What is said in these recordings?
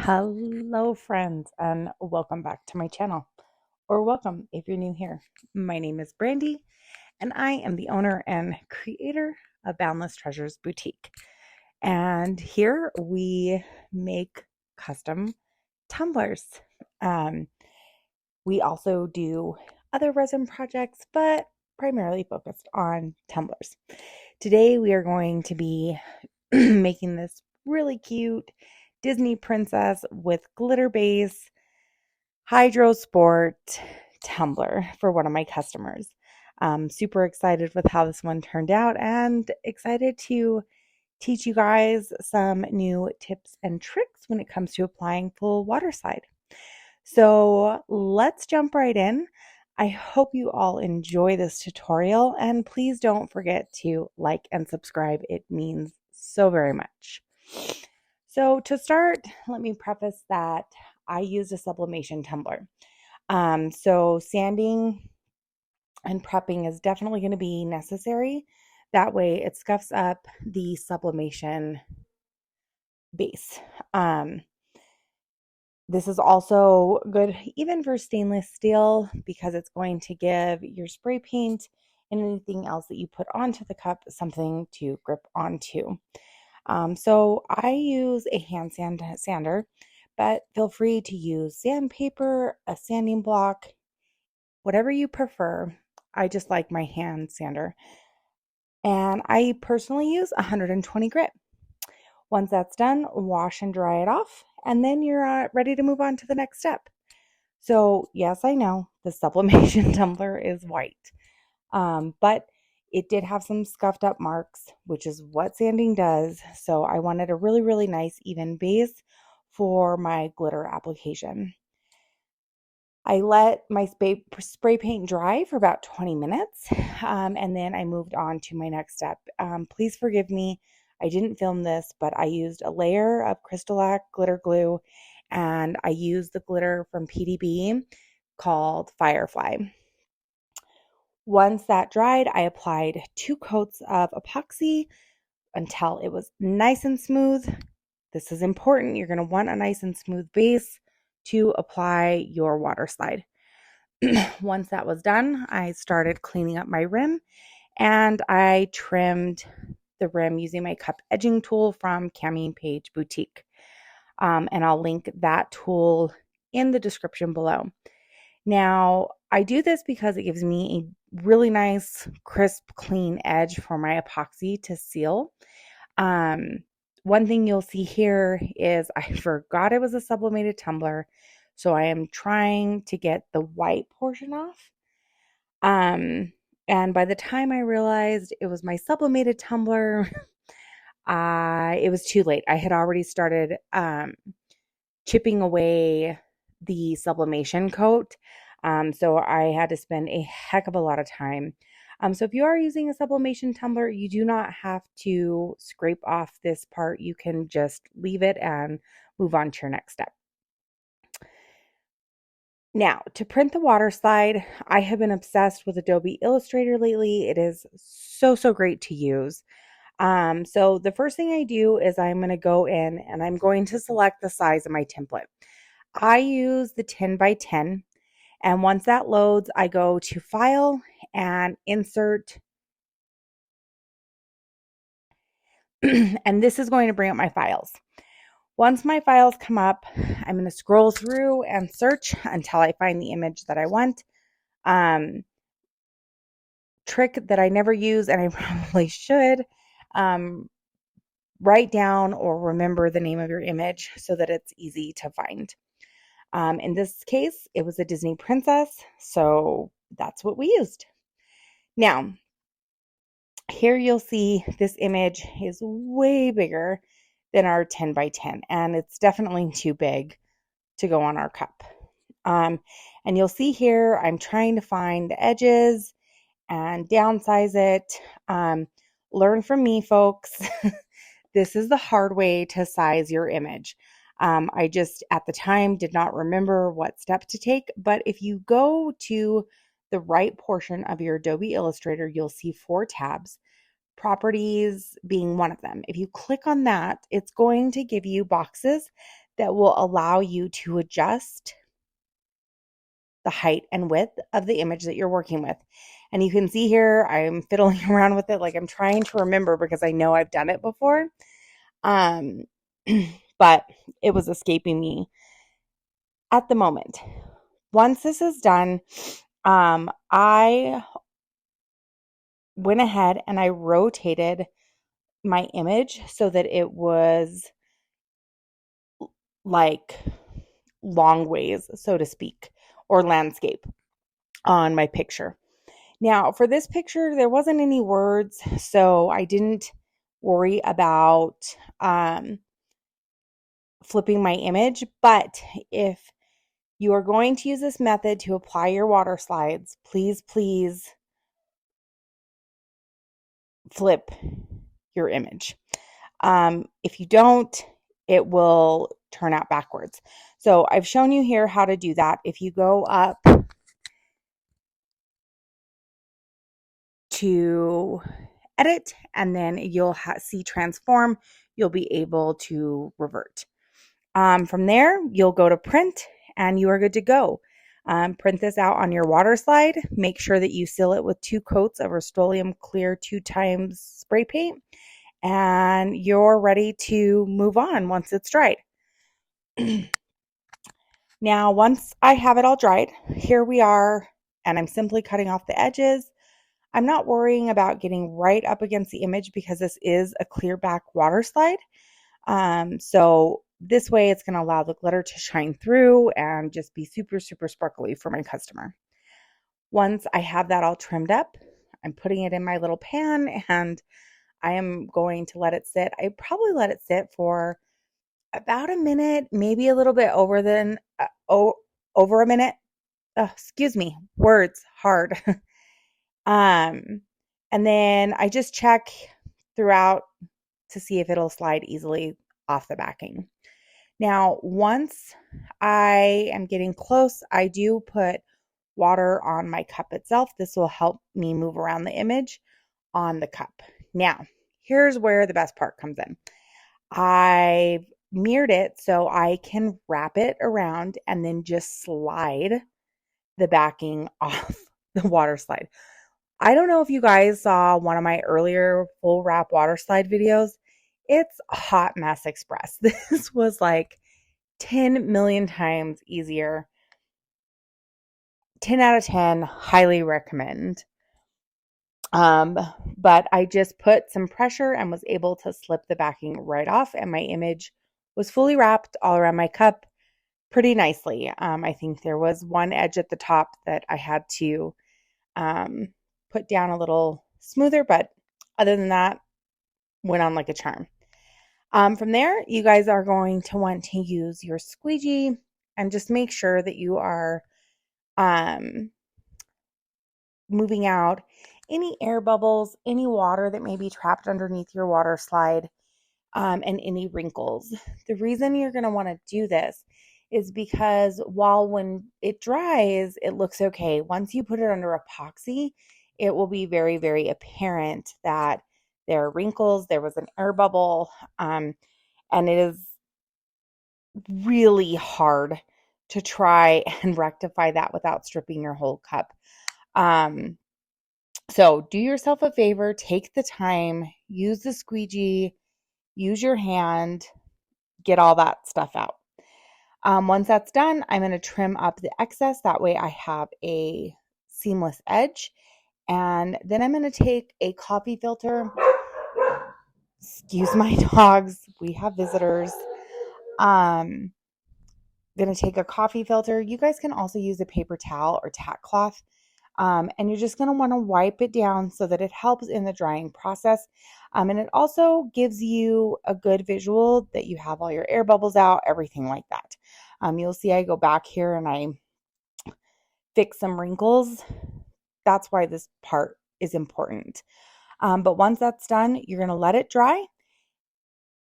Hello, friends, and welcome back to my channel. Or welcome if you're new here. My name is Brandy, and I am the owner and creator of Boundless Treasures Boutique. And here we make custom tumblers. Um, we also do other resin projects, but primarily focused on tumblers. Today we are going to be making this really cute Disney princess with glitter base Hydro Sport tumbler for one of my customers. Super excited with how this one turned out and excited to teach you guys some new tips and tricks when it comes to applying full water slide. So let's jump right in. I hope you all enjoy this tutorial, and please don't forget to like and subscribe. It means so very much. So to start, let me preface that I used a sublimation tumbler. So sanding and prepping is definitely going to be necessary. That way it scuffs up the sublimation base. This is also good even for stainless steel because it's going to give your spray paint and anything else that you put onto the cup something to grip onto. So I use a hand sander, but feel free to use sandpaper, a sanding block, whatever you prefer. I just like my hand sander. And I personally use 120 grit. Once that's done, wash and dry it off, and then you're ready to move on to the next step. So yes, I know the sublimation tumbler is white, but it did have some scuffed up marks, which is what sanding does. So I wanted a really, really nice even base for my glitter application. I let my spray paint dry for about 20 minutes, and then I moved on to my next step. Please forgive me. I didn't film this, but I used a layer of Crystalac glitter glue, and I used the glitter from PDB called Firefly. Once that dried, I applied 2 coats of epoxy until it was nice and smooth. This is important. You're going to want a nice and smooth base to apply your water slide. Once that was done, I started cleaning up my rim, and I trimmed the rim using my cup edging tool from Cami Page Boutique. And I'll link that tool in the description below. Now, I do this because it gives me a really nice, crisp, clean edge for my epoxy to seal. One thing you'll see here is I forgot it was a sublimated tumbler, so I am trying to get the white portion off. And by the time I realized it was my sublimated tumbler, it was too late. I had already started chipping away the sublimation coat. So I had to spend a heck of a lot of time. So if you are using a sublimation tumbler, you do not have to scrape off this part. You can just leave it and move on to your next step. Now, to print the water slide, I have been obsessed with Adobe Illustrator lately. It is so, so great to use. So the first thing I do is I'm going to go in and I'm going to select the size of my template. I use the 10 by 10. And once that loads, I go to File and Insert. And this is going to bring up my files. Once my files come up, I'm going to scroll through and search until I find the image that I want. Trick that I never use, and I probably should, write down or remember the name of your image so that it's easy to find. In this case, it was a Disney princess, so that's what we used. Now, here you'll see this image is way bigger than our 10 by 10, and it's definitely too big to go on our cup. And you'll see here, I'm trying to find the edges and downsize it. Learn from me, folks. This is the hard way to size your image. I just, at the time, did not remember what step to take, but if you go to the right portion of your Adobe Illustrator, you'll see 4 tabs, properties being one of them. If you click on that, it's going to give you boxes that will allow you to adjust the height and width of the image that you're working with. And you can see here, I'm fiddling around with it. Like I'm trying to remember because I know I've done it before. But it was escaping me at the moment. Once this is done, I went ahead and I rotated my image so that it was like long ways, so to speak, or landscape on my picture. Now, for this picture, there wasn't any words, so I didn't worry about flipping my image. But if you are going to use this method to apply your water slides, please flip your image. If you don't, it will turn out backwards. So I've shown you here how to do that. If you go up to edit and then you'll see transform, you'll be able to revert. From there, you'll go to print and you are good to go. Print this out on your water slide. Make sure that you seal it with 2 coats of Restolium clear 2x spray paint, and you're ready to move on once it's dried. Now, once I have it all dried, here we are, and I'm simply cutting off the edges. I'm not worrying about getting right up against the image because this is a clear back water slide. So this way it's going to allow the glitter to shine through and just be super, super sparkly for my customer. Once I have that all trimmed up, I'm putting it in my little pan and I am going to let it sit. I probably let it sit for about a minute, maybe a little bit over a minute. Excuse me, words hard. And then I just check throughout to see if it'll slide easily off the backing. Now, once I am getting close, I do put water on my cup itself. This will help me move around the image on the cup. Now, here's where the best part comes in. I've mirrored it so I can wrap it around and then just slide the backing off the water slide. I don't know if you guys saw one of my earlier full wrap water slide videos. It's a hot mess express. This was like 10 million times easier. 10 out of 10, highly recommend. But I just put some pressure and was able to slip the backing right off, and my image was fully wrapped all around my cup pretty nicely. I think there was one edge at the top that I had to put down a little smoother, but other than that, went on like a charm. From there, you guys are going to want to use your squeegee and just make sure that you are moving out any air bubbles, any water that may be trapped underneath your water slide, and any wrinkles. The reason you're going to want to do this is because while when it dries, it looks okay. Once you put it under epoxy, it will be very, very apparent that there are wrinkles, there was an air bubble, and it is really hard to try and rectify that without stripping your whole cup. So do yourself a favor, take the time, use the squeegee, use your hand, get all that stuff out. Once that's done, I'm going to trim up the excess. That way I have a seamless edge. And then I'm going to take a coffee filter. Excuse my dogs. We have visitors. I'm going to take a coffee filter. You guys can also use a paper towel or tack cloth. And you're just going to want to wipe it down so that it helps in the drying process. And it also gives you a good visual that you have all your air bubbles out, everything like that. You'll see I go back here and I fix some wrinkles. That's why this part is important. But once that's done, you're going to let it dry.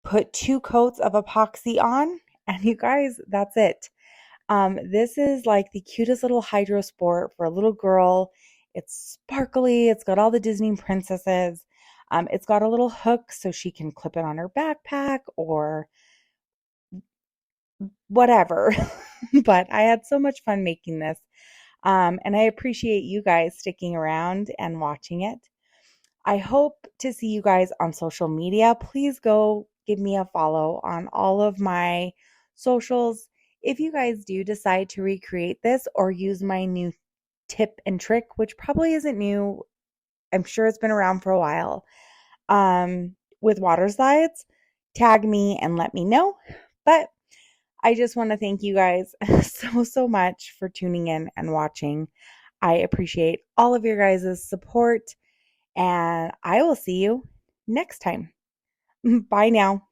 Put 2 coats of epoxy on, and you guys, that's it. This is like the cutest little hydro sport for a little girl. It's sparkly. It's got all the Disney princesses. It's got a little hook so she can clip it on her backpack or whatever. But I had so much fun making this. And I appreciate you guys sticking around and watching it. I hope to see you guys on social media. Please go give me a follow on all of my socials. If you guys do decide to recreate this or use my new tip and trick, which probably isn't new, I'm sure it's been around for a while, with water slides, tag me and let me know. But I just want to thank you guys so much for tuning in and watching. I appreciate all of your guys' support, and I will see you next time. Bye now.